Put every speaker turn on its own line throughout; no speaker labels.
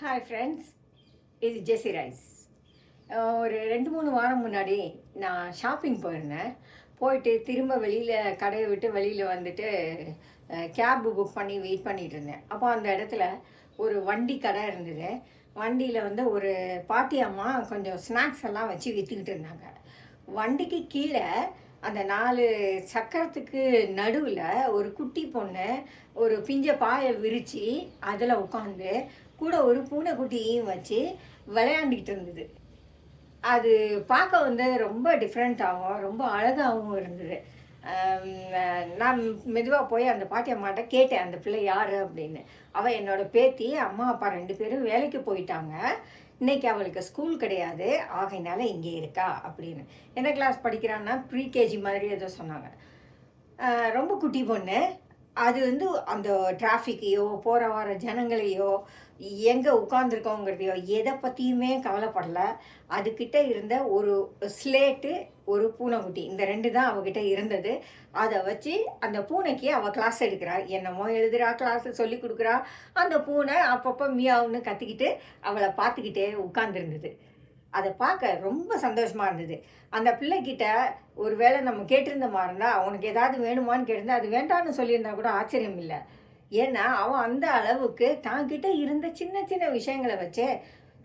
Hi friends, இது ஜெஸி rice. ஒரு 2-3 வாரம் முன்னாடி நான் ஷாப்பிங் போயிருந்தேன். போயிட்டு திரும்ப வெளியில் கடையை விட்டு வெளியில் வந்துட்டு கேபு புக் பண்ணி வெயிட் பண்ணிகிட்டு இருந்தேன். அப்போ அந்த இடத்துல ஒரு வண்டி கடை இருந்தது. வண்டியில் வந்து ஒரு பாட்டி அம்மா கொஞ்சம் ஸ்நாக்ஸ் எல்லாம் வச்சு விற்றுக்கிட்டு இருந்தாங்க. வண்டிக்கு கீழே அந்த 4 சக்கரத்துக்கு நடுவில் ஒரு குட்டி பொண்ணு ஒரு பிஞ்ச பாயை விரித்து அதில் உட்காந்து கூட ஒரு பூனைக்குட்டியையும் வச்சு விளையாண்டுக்கிட்டு இருந்தது. அது பார்க்க வந்து ரொம்ப டிஃப்ரெண்ட்டாகவும் ரொம்ப அழகாகவும் இருந்தது. நான் மெதுவாக போய் அந்த பாட்டி அம்மாட்ட கேட்டேன், அந்த பிள்ளை யார் அப்படின்னு. அவள் என்னோடய பேத்தி. அம்மா அப்பா 2 பேரும் வேலைக்கு போயிட்டாங்க. இன்றைக்கி அவளுக்கு ஸ்கூல் கிடையாது, ஆகையினால இங்கே இருக்கா அப்படின்னு. என்ன கிளாஸ் படிக்கிறான்னா ப்ரீகேஜி மாதிரி ஏதோ சொன்னாங்க. ரொம்ப குட்டி பொண்ணு. அது வந்து அந்த டிராஃபிக்கையோ போகிற வர ஜனங்களையோ எங்கே உட்காந்துருக்கோங்கிறதையோ எதை பற்றியுமே கவலைப்படலை. அதுக்கிட்ட இருந்த ஒரு ஸ்லேட்டு ஒரு பூனைக்குட்டி, இந்த 2 தான் அவகிட்ட இருந்தது. அதை வச்சு அந்த பூனைக்கு அவள் கிளாஸ் எடுக்கிறா, என்னமோ எழுதுகிறா, கிளாஸ் சொல்லி கொடுக்குறா. அந்த பூனை அப்பப்போ மியாவுன்னு கத்திக்கிட்டு அவளை பார்த்துக்கிட்டே உட்காந்துருந்தது. அதை பார்க்க ரொம்ப சந்தோஷமாக இருந்தது. அந்த பிள்ளைக்கிட்ட ஒரு வேளை நம்ம கேட்டிருந்தமா இருந்தால், அவனுக்கு ஏதாவது வேணுமான்னு கேட்டிருந்தா அது வேண்டான்னு சொல்லியிருந்தா கூட ஆச்சரியம் இல்லை. ஏன்னா அவன் அந்த அளவுக்கு தான்கிட்ட இருந்த சின்ன சின்ன விஷயங்களை வச்சே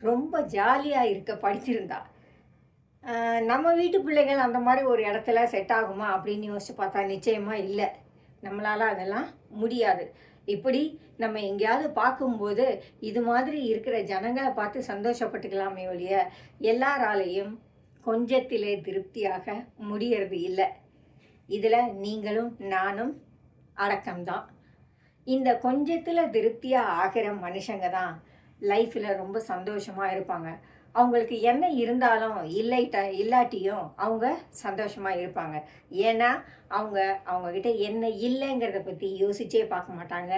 ரொம்ப ஜாலியாக இருக்க படிச்சிருந்தா. நம்ம வீட்டு பிள்ளைகள் அந்த மாதிரி ஒரு இடத்துல செட் ஆகுமா அப்படின்னு யோசிச்சு பார்த்தா நிச்சயமாக இல்லை. நம்மளால் அதெல்லாம் முடியாது. இப்படி நம்ம எங்கேயாவது பார்க்கும்போது இது மாதிரி இருக்கிற ஜனங்களை பார்த்து சந்தோஷப்பட்டுக்கலாமே ஒழிய எல்லாராலையும் கொஞ்சத்திலே திருப்தியாக முடியறது இல்லை. இதில் நீங்களும் நானும் அடக்கம்தான். இந்த கொஞ்சத்தில் திருப்தியாக ஆகிற மனுஷங்க தான் லைஃப்பில் ரொம்ப சந்தோஷமாக இருப்பாங்க. அவங்களுக்கு என்ன இருந்தாலும் இல்லாட்டியும் அவங்க சந்தோஷமாக இருப்பாங்க. ஏன்னா அவங்கக்கிட்ட என்ன இல்லைங்கிறத பற்றி யோசிச்சே பார்க்க மாட்டாங்க,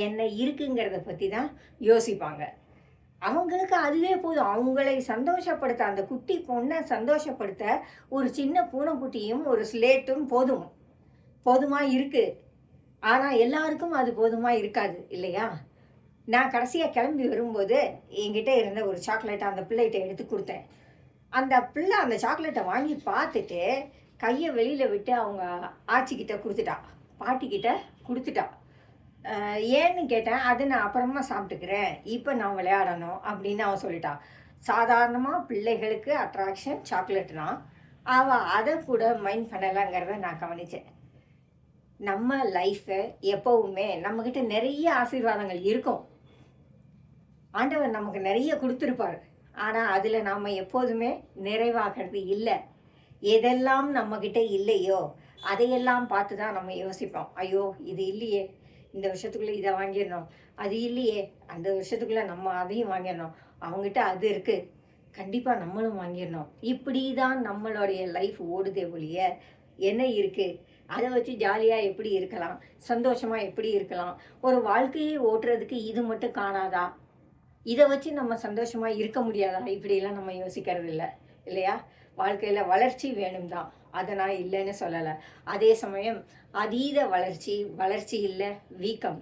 என்ன இருக்குங்கிறத பற்றி தான் யோசிப்பாங்க. அவங்களுக்கு அதுவே போதும். அவங்களை சந்தோஷப்படுத்த, அந்த குட்டி பொண்ணை சந்தோஷப்படுத்த ஒரு சின்ன பூனைக்குட்டியும் ஒரு ஸ்லேட்டும் போதுமா இருக்குது. ஆனால் எல்லாருக்கும் அது போதுமா இருக்காது இல்லையா? நான் கடைசியாக கிளம்பி வரும்போது என்கிட்ட இருந்த ஒரு சாக்லேட்டை அந்த பிள்ளைகிட்ட எடுத்து கொடுத்தேன். அந்த பிள்ளை அந்த சாக்லேட்டை வாங்கி பார்த்துட்டு கையை வெளியில் விட்டு அவங்க ஆச்சிக்கிட்ட கொடுத்துட்டா, பாட்டிக்கிட்ட கொடுத்துட்டா. ஏன்னு கேட்டேன். அது நான் அப்புறமா சாப்பிட்டுக்கிறேன், இப்போ நான் விளையாடணும் அப்படின்னு அவன் சொல்லிட்டான். சாதாரணமாக பிள்ளைகளுக்கு அட்ராக்ஷன் சாக்லேட்னா அவள் அதை கூட மைண்ட் பண்ணலைங்கிறத நான் கவனித்தேன். நம்ம லைஃப்பை எப்போவுமே நம்மக்கிட்ட நிறைய ஆசீர்வாதங்கள் இருக்கும். ஆண்டவர் நமக்கு நிறைய கொடுத்துருப்பார். ஆனால் அதில் நாம் எப்போதுமே நிறைவாகிறது இல்லை. எதெல்லாம் நம்மக்கிட்ட இல்லையோ அதையெல்லாம் பார்த்து தான் நம்ம யோசிப்போம். ஐயோ இது இல்லையே, இந்த வருஷத்துக்குள்ளே இதை வாங்கிடணும், அது இல்லையே அந்த வருஷத்துக்குள்ளே நம்ம அதையும் வாங்கிடணும், அவங்ககிட்ட அது இருக்குது கண்டிப்பாக நம்மளும் வாங்கிடணும். இப்படி தான் நம்மளுடைய லைஃப் ஓடுதே ஒழிய என்ன இருக்குது அதை வச்சு ஜாலியாக எப்படி இருக்கலாம், சந்தோஷமாக எப்படி இருக்கலாம், ஒரு வாழ்க்கையை ஓட்டுறதுக்கு இது மட்டும் காணாதா, இதை வச்சு நம்ம சந்தோஷமாக இருக்க முடியாதா, இப்படியெல்லாம் நம்ம யோசிக்கிறது இல்லை இல்லையா? வாழ்க்கையில் வளர்ச்சி வேணும் தான், அதை நான் இல்லைன்னு சொல்லலை. அதே சமயம் அதீத வளர்ச்சி இல்லை, வீக்கம்.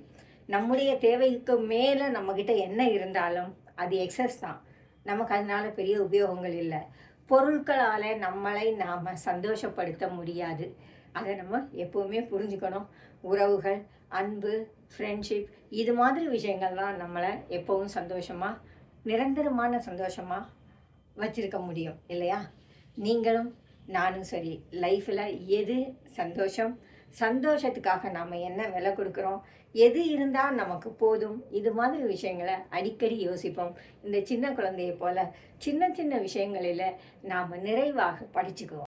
நம்முடைய தேவைக்கு மேலே நம்மக்கிட்ட என்ன இருந்தாலும் அது எக்ஸஸ் தான். நமக்கு அதனால பெரிய உபயோகங்கள் இல்லை. பொருட்களால் நம்மளை நாம் சந்தோஷப்படுத்த முடியாது. அதை நம்ம எப்போவுமே புரிஞ்சுக்கணும். உறவுகள், அன்பு, ஃப்ரெண்ட்ஷிப், இது மாதிரி விஷயங்கள் தான் நம்மளை எப்போவும் சந்தோஷமாக, நிரந்தரமான சந்தோஷமாக வச்சுருக்க முடியும் இல்லையா? நீங்களும் நானும் சரி, லைஃப்பில் எது சந்தோஷத்துக்காக நாம் என்ன விலை கொடுக்குறோம், எது இருந்தால் நமக்கு போதும், இது மாதிரி விஷயங்களை அடிக்கடி யோசிப்போம். இந்த சின்ன குழந்தையை போல் சின்ன சின்ன விஷயங்களில் நாம் நிறைவாக படிச்சுக்குவோம்.